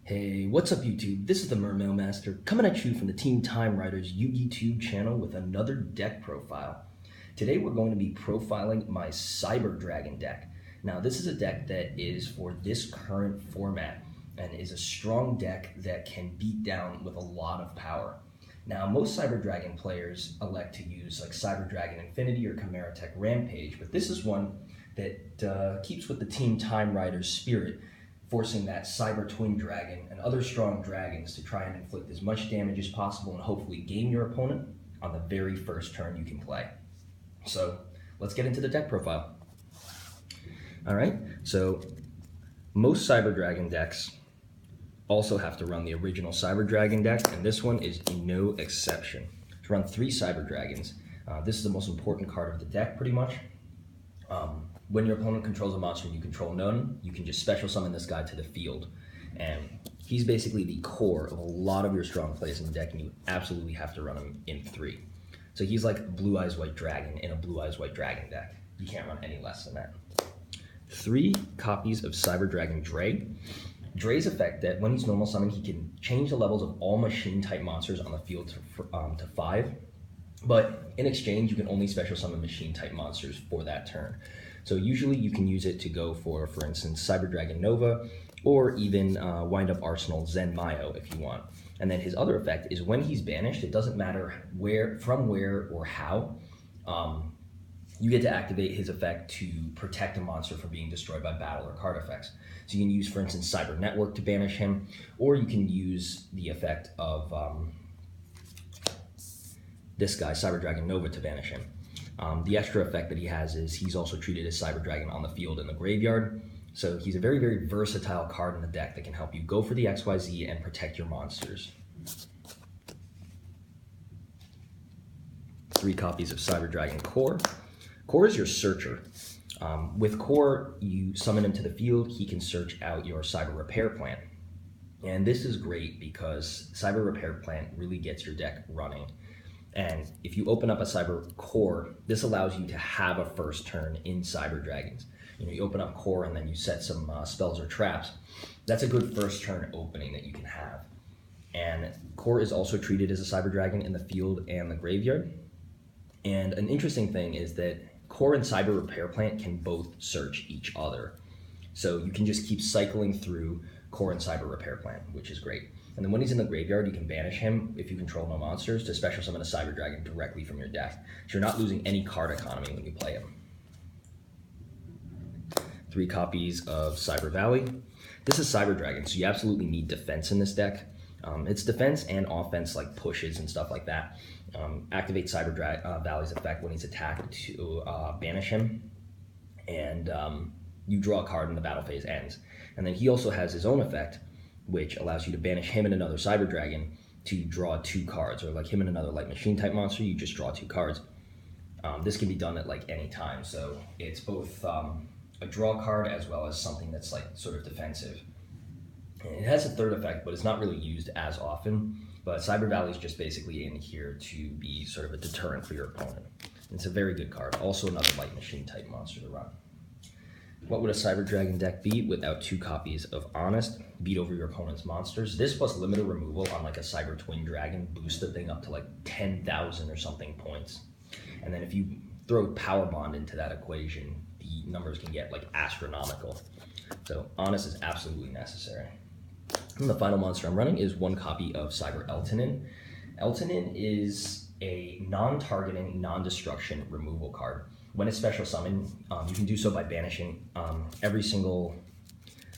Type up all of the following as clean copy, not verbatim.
Hey, what's up YouTube? This is the Mermail Master coming at you from the Team Time Riders Yugioh channel with another deck profile. Today we're going to be profiling my Cyber Dragon deck. Now this is a deck that is for this current format and is a strong deck that can beat down with a lot of power. Now most Cyber Dragon players elect to use like Cyber Dragon Infinity or Chimera Tech Rampage, but this is one that keeps with the Team Time Riders spirit, forcing that Cyber Twin Dragon and other strong dragons to try and inflict as much damage as possible and hopefully game your opponent on the very first turn you can play. So let's get into the deck profile. Alright, so most Cyber Dragon decks also have to run the original Cyber Dragon deck, and this one is no exception. To run 3 Cyber Dragons, this is the most important card of the deck pretty much. When your opponent controls a monster and you control none, you can just special summon this guy to the field. And he's basically the core of a lot of your strong plays in the deck, and you absolutely have to run him in 3. So he's like Blue Eyes White Dragon in a Blue Eyes White Dragon deck. You can't run any less than that. 3 copies of Cyber Dragon Dre. Dre's effect that when he's normal summoned, he can change the levels of all machine type monsters on the field to 5. But in exchange, you can only special summon machine type monsters for that turn. So usually you can use it to go for instance, Cyber Dragon Nova, or even wind up Arsenal Zen Mayo if you want. And then his other effect is when he's banished, it doesn't matter where or how, you get to activate his effect to protect a monster from being destroyed by battle or card effects. So you can use, for instance, Cyber Network to banish him, or you can use the effect of this guy, Cyber Dragon Nova, to banish him. The extra effect that he has is he's also treated as Cyber Dragon on the field in the graveyard. So he's a very, very versatile card in the deck that can help you go for the XYZ and protect your monsters. 3 copies of Cyber Dragon Core. Core is your searcher. With Core, you summon him to the field, he can search out your Cyber Repair Plant. And this is great because Cyber Repair Plant really gets your deck running. And if you open up a Cyber Core, this allows you to have a first turn in Cyber Dragons. You open up Core and then you set some spells or traps. That's a good first turn opening that you can have. And Core is also treated as a Cyber Dragon in the field and the graveyard. And an interesting thing is that Core and Cyber Repair Plant can both search each other. So you can just keep cycling through Core and Cyber Repair Plant, which is great. And then when he's in the graveyard, you can banish him if you control no monsters to special summon a Cyber Dragon directly from your deck. So you're not losing any card economy when you play him. 3 copies of Cyber Valley. This is Cyber Dragon, so you absolutely need defense in this deck. It's defense and offense, like pushes and stuff like that. Activate Cyber Valley's effect when he's attacked to banish him. And you draw a card and the battle phase ends. And then he also has his own effect, which allows you to banish him and another Cyber Dragon to draw 2 cards, or like him and another light machine type monster, you just draw 2 cards. This can be done at like any time, so it's both a draw card as well as something that's like sort of defensive. And it has a third effect, but it's not really used as often. But Cyber Valley is just basically in here to be sort of a deterrent for your opponent. It's a very good card. Also another light machine type monster to run. What would a Cyber Dragon deck be without 2 copies of Honest? Beat over your opponent's monsters. This plus limited removal on like a Cyber Twin Dragon boosts the thing up to like 10,000 or something points. And then if you throw Power Bond into that equation, the numbers can get like astronomical. So Honest is absolutely necessary. And the final monster I'm running is 1 copy of Cyber Eltonin. Eltonin is a non-targeting, non-destruction removal card. When it's special summoned, you can do so by banishing every single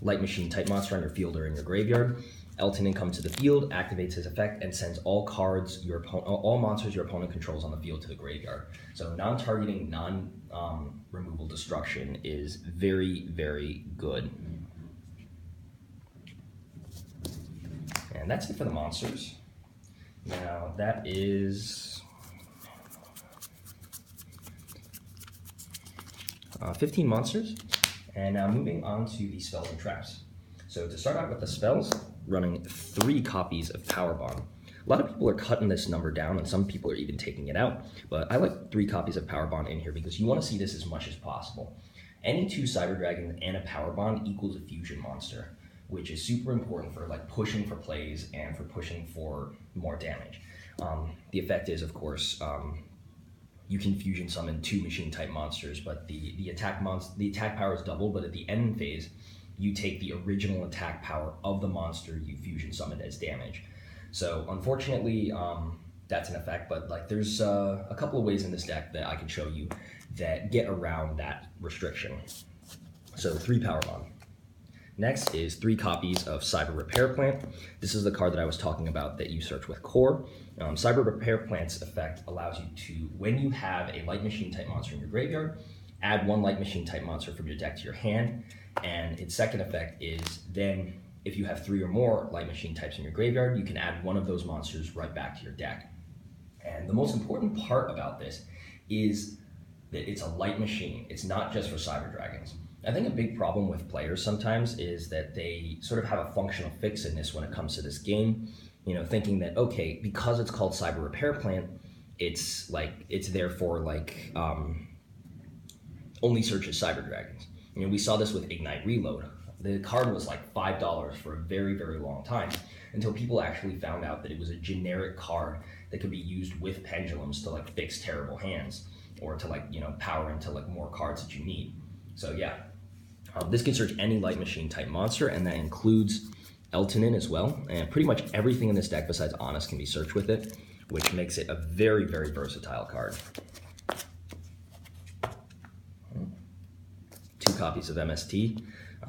light machine type monster on your field or in your graveyard. Eltonin comes to the field, activates his effect, and sends all monsters your opponent controls on the field to the graveyard. So non-targeting, non-removal destruction is very, very good. And that's it for the monsters. Now that is 15 monsters, and now moving on to the spells and traps. So to start out with the spells, running 3 copies of Power Bond. A lot of people are cutting this number down, and some people are even taking it out, but I like 3 copies of Power Bond in here because you want to see this as much as possible. Any 2 Cyber Dragons and a Power Bond equals a fusion monster. which is super important for like pushing for plays and for pushing for more damage. The effect is, of course, you can fusion summon 2 machine type monsters, but the attack power is doubled, but at the end phase, you take the original attack power of the monster you fusion summoned as damage. So unfortunately, that's an effect, but like there's a couple of ways in this deck that I can show you that get around that restriction. So 3 Power Bond. Next is 3 copies of Cyber Repair Plant. This is the card that I was talking about that you search with Core. Cyber Repair Plant's effect allows you to, when you have a Light Machine type monster in your graveyard, add 1 Light Machine type monster from your deck to your hand, and its second effect is then if you have 3 or more Light Machine types in your graveyard, you can add 1 of those monsters right back to your deck. And the most important part about this is that it's a light machine. It's not just for Cyber Dragons. I think a big problem with players sometimes is that they sort of have a functional fixedness when it comes to this game, you know, thinking that, okay, because it's called Cyber Repair Plant, it's therefore like only searches Cyber Dragons. You know, we saw this with Ignite Reload. The card was like $5 for a very, very long time until people actually found out that it was a generic card that could be used with pendulums to like fix terrible hands or to like, you know, power into like more cards that you need. So yeah, this can search any Light Machine type monster, and that includes Eltonin as well. And pretty much everything in this deck besides Honest can be searched with it, which makes it a very, very versatile card. 2 copies of MST.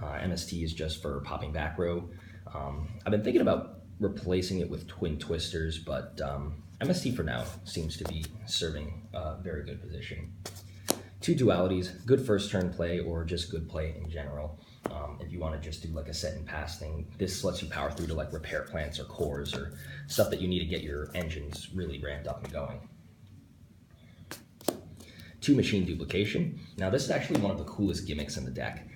MST is just for popping back row. I've been thinking about replacing it with Twin Twisters, but MST for now seems to be serving a very good position. 2 dualities, good first turn play or just good play in general. If you want to just do like a set and pass thing, this lets you power through to like repair plants or cores or stuff that you need to get your engines really ramped up and going. 2 Machine Duplication. Now this is actually one of the coolest gimmicks in the deck.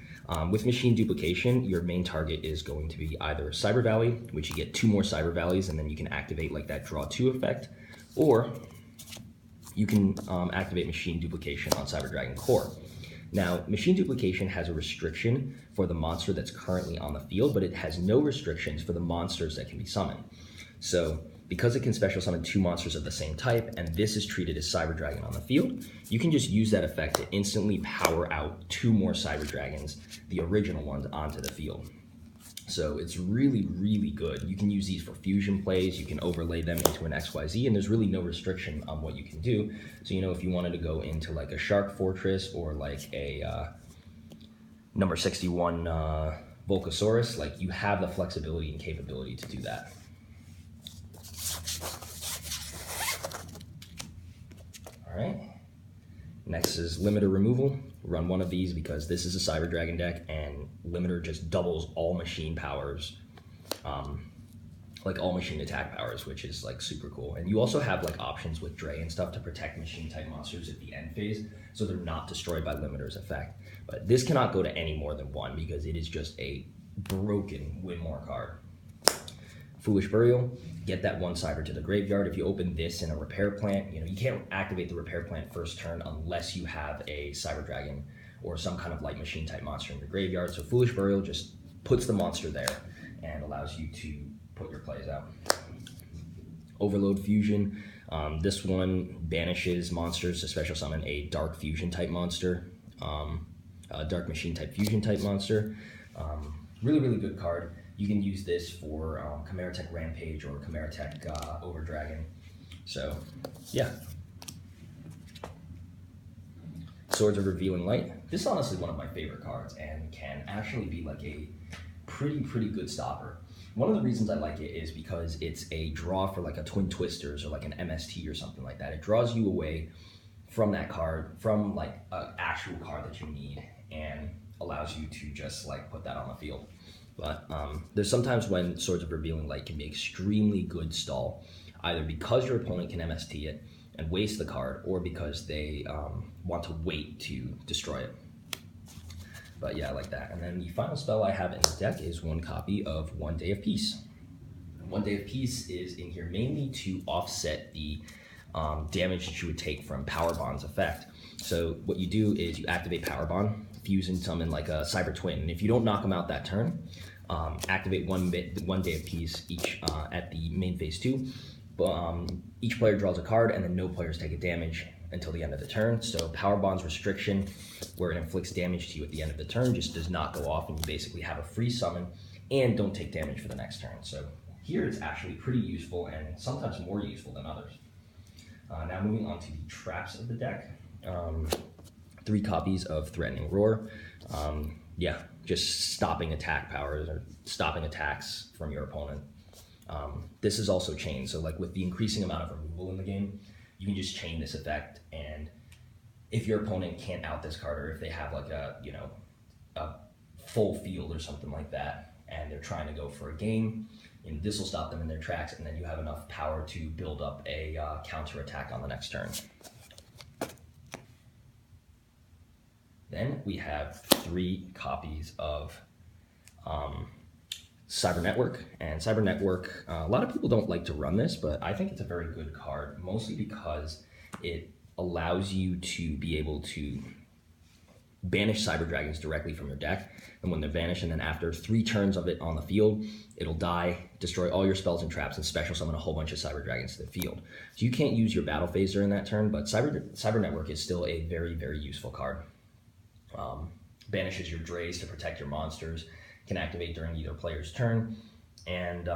With Machine Duplication, your main target is going to be either Cyber Valley, which you get 2 more Cyber Valleys and then you can activate like that draw 2 effect, or you can activate Machine Duplication on Cyber Dragon Core. Now, Machine Duplication has a restriction for the monster that's currently on the field, but it has no restrictions for the monsters that can be summoned. So, because it can special summon 2 monsters of the same type, and this is treated as Cyber Dragon on the field, you can just use that effect to instantly power out 2 more Cyber Dragons, the original ones, onto the field. So it's really, really good. You can use these for fusion plays, you can overlay them into an XYZ, and there's really no restriction on what you can do. So, you know, if you wanted to go into like a Shark Fortress or like a number 61 Volcasaurus, like you have the flexibility and capability to do that. All right. Next is Limiter Removal. Run 1 of these because this is a Cyber Dragon deck and Limiter just doubles all machine powers, like all machine attack powers, which is like super cool. And you also have like options with Dre and stuff to protect machine type monsters at the end phase so they're not destroyed by Limiter's effect. But this cannot go to any more than 1 because it is just a broken win more card. Foolish Burial, get that 1 Cyber to the graveyard. If you open this in a repair plant, you know, you can't activate the repair plant first turn unless you have a Cyber Dragon or some kind of Light Machine type monster in your graveyard. So Foolish Burial just puts the monster there and allows you to put your plays out. Overload Fusion, this one banishes monsters to special summon a Dark Fusion type monster, a Dark Machine type Fusion type monster. Really, really good card. You can use this for Chimera Tech Rampage or Chimera Tech Overdragon. So, yeah. Swords of Revealing Light. This is honestly one of my favorite cards and can actually be like a pretty good stopper. One of the reasons I like it is because it's a draw for like a Twin Twisters or like an MST or something like that. It draws you away from that card, from like an actual card that you need, and allows you to just like put that on the field. But there's sometimes when Swords of Revealing Light can be extremely good stall, either because your opponent can MST it and waste the card, or because they want to wait to destroy it. But yeah, I like that. And then the final spell I have in the deck is 1 copy of One Day of Peace. One Day of Peace is in here mainly to offset the damage that you would take from Power Bond's effect. So what you do is you activate Power Bond, fuse and summon like a Cyber Twin. And if you don't knock them out that turn, activate one day of peace each at the main phase 2. Each player draws a card, and then no players take a damage until the end of the turn. So Power Bond's restriction, where it inflicts damage to you at the end of the turn, just does not go off, and you basically have a free summon and don't take damage for the next turn. So here it's actually pretty useful, and sometimes more useful than others. Now moving on to the traps of the deck. 3 copies of Threatening Roar. Yeah, just stopping attack powers or stopping attacks from your opponent. This is also chained, so like with the increasing amount of removal in the game, you can just chain this effect, and if your opponent can't out this card, or if they have like a full field or something like that, and they're trying to go for a game, and this will stop them in their tracks, and then you have enough power to build up a counter attack on the next turn. Then we have 3 copies of Cyber Network. And Cyber Network, a lot of people don't like to run this, but I think it's a very good card, mostly because it allows you to be able to banish Cyber Dragons directly from your deck. And when they're banished, and then after 3 turns of it on the field, it'll die, destroy all your spells and traps, and special summon a whole bunch of Cyber Dragons to the field. So you can't use your battle phase during that turn, but Cyber Network is still a very, very useful card. Banishes your Drays to protect your monsters, can activate during either player's turn, and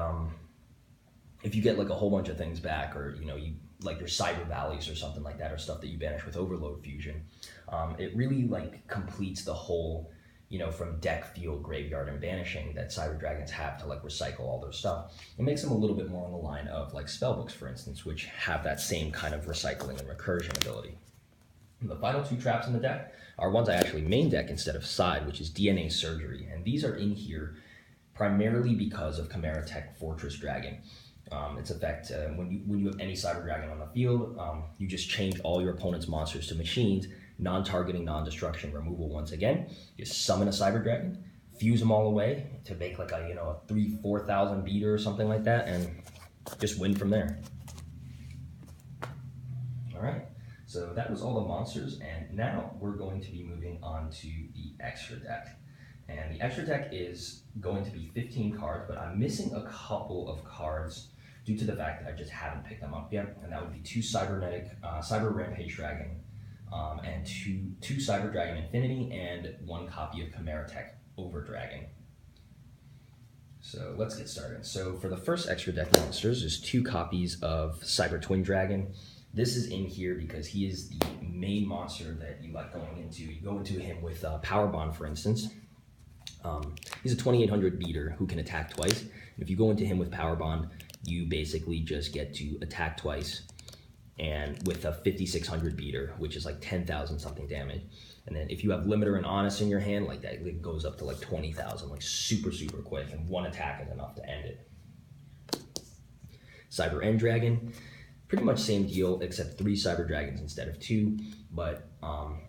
if you get like a whole bunch of things back, or you like your Cyber Valleys or something like that, or stuff that you banish with Overload Fusion, it really like completes the whole from deck, field, graveyard, and banishing that Cyber Dragons have to like recycle all their stuff. It makes them a little bit more on the line of like Spellbooks, for instance, which have that same kind of recycling and recursion ability. And the final 2 traps in the deck are ones I actually main deck instead of side, which is DNA Surgery. And these are in here primarily because of Chimera Tech Fortress Dragon. Its effect, when you have any Cyber Dragon on the field, you just change all your opponent's monsters to machines, non-targeting, non-destruction, removal once again. You summon a Cyber Dragon, fuse them all away to make like a 3,000-4,000 beater or something like that, and just win from there. All right. So that was all the monsters, and now we're going to be moving on to the extra deck. And the extra deck is going to be 15 cards, but I'm missing a couple of cards due to the fact that I just haven't picked them up yet, and that would be 2 Cyber Rampage Dragon, and two Cyber Dragon Infinity, and 1 copy of Chimera Tech Over Dragon. So let's get started. So for the first extra deck monsters, there's 2 copies of Cyber Twin Dragon. This is in here because he is the main monster that you like going into. You go into him with Power Bond, for instance. He's a 2800 beater who can attack twice. If you go into him with Power Bond, you basically just get to attack twice, and with a 5600 beater, which is like 10,000 something damage. And then if you have Limiter and Honest in your hand, like that, it goes up to like 20,000, like super, super quick, and 1 attack is enough to end it. Cyber End Dragon. Pretty much same deal, except 3 Cyber Dragons instead of 2, but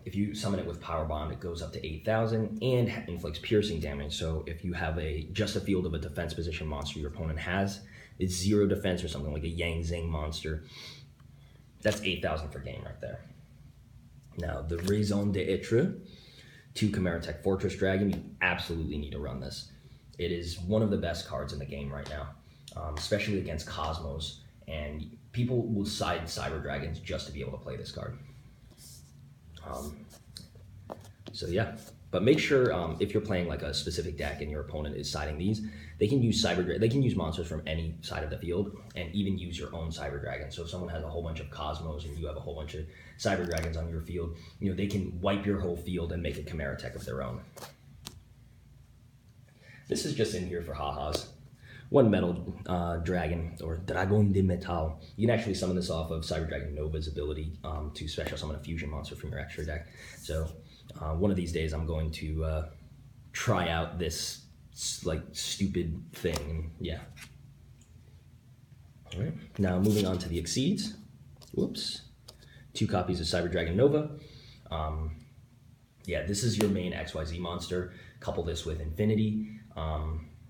if you summon it with Power Bond, it goes up to 8,000 and inflicts piercing damage. So if you have just a field of a defense position monster your opponent has, it's 0 defense or something like a Yang Zing monster, that's 8,000 for game right there. Now, the Raison d'Etre, 2 Chimera Tech Fortress Dragon, you absolutely need to run this. It is one of the best cards in the game right now, especially against Cosmos, and people will side Cyber Dragons just to be able to play this card. So yeah, but make sure if you're playing like a specific deck and your opponent is siding these, they can use they can use monsters from any side of the field, and even use your own Cyber Dragon. So if someone has a whole bunch of Cosmos and you have a whole bunch of Cyber Dragons on your field, they can wipe your whole field and make a Chimera Tech of their own. This is just in here for ha-has. 1 Metal Dragon, or Dragon de Metal. You can actually summon this off of Cyber Dragon Nova's ability to special summon a fusion monster from your extra deck. So one of these days I'm going to try out this like stupid thing. Yeah. All right. Now moving on to the Exceeds. Whoops. 2 copies of Cyber Dragon Nova. Yeah, this is your main XYZ monster. Couple this with Infinity.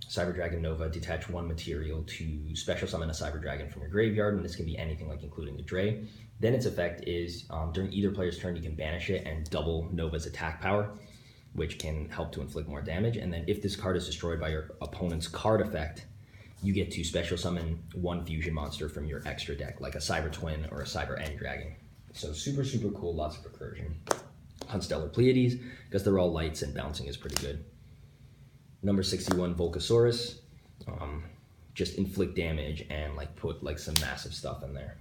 Cyber Dragon Nova, detach 1 material to special summon a Cyber Dragon from your graveyard, and this can be anything like including the Dray. Then its effect is during either player's turn you can banish it and double Nova's attack power. which can help to inflict more damage. And then if this card is destroyed by your opponent's card effect, you get to special summon one fusion monster from your extra deck, like a Cyber Twin or a Cyber End Dragon. So super, super cool, lots of recursion. Unstellar Pleiades, because they're all lights and bouncing is pretty good. Number 61, Volcasaurus. Just inflict damage and like put like some massive stuff in there.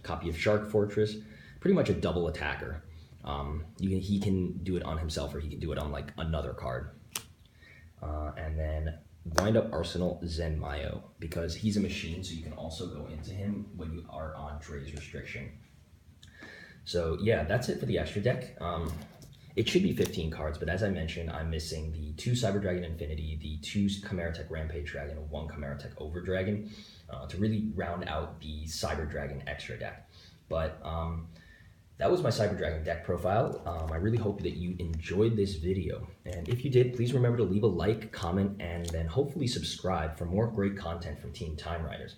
Copy of Shark Fortress, pretty much a double attacker. He can do it on himself or he can do it on like another card. And then Wind Up Arsenal Zenmayo, because he's a machine, so you can also go into him when you are on Dre's restriction. So yeah, that's it for the extra deck. It should be 15 cards, but as I mentioned, I'm missing the 2 Cyber Dragon Infinity, the 2 Chimeratech Rampage Dragon, and 1 Chimeratech Over Dragon to really round out the Cyber Dragon extra deck. But that was my Cyber Dragon deck profile. I really hope that you enjoyed this video. And if you did, please remember to leave a like, comment, and then hopefully subscribe for more great content from Team Time Riders.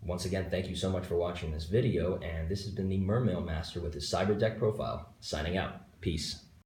Once again, thank you so much for watching this video, and this has been the Mermail Master with his Cyber Deck Profile, signing out. Peace.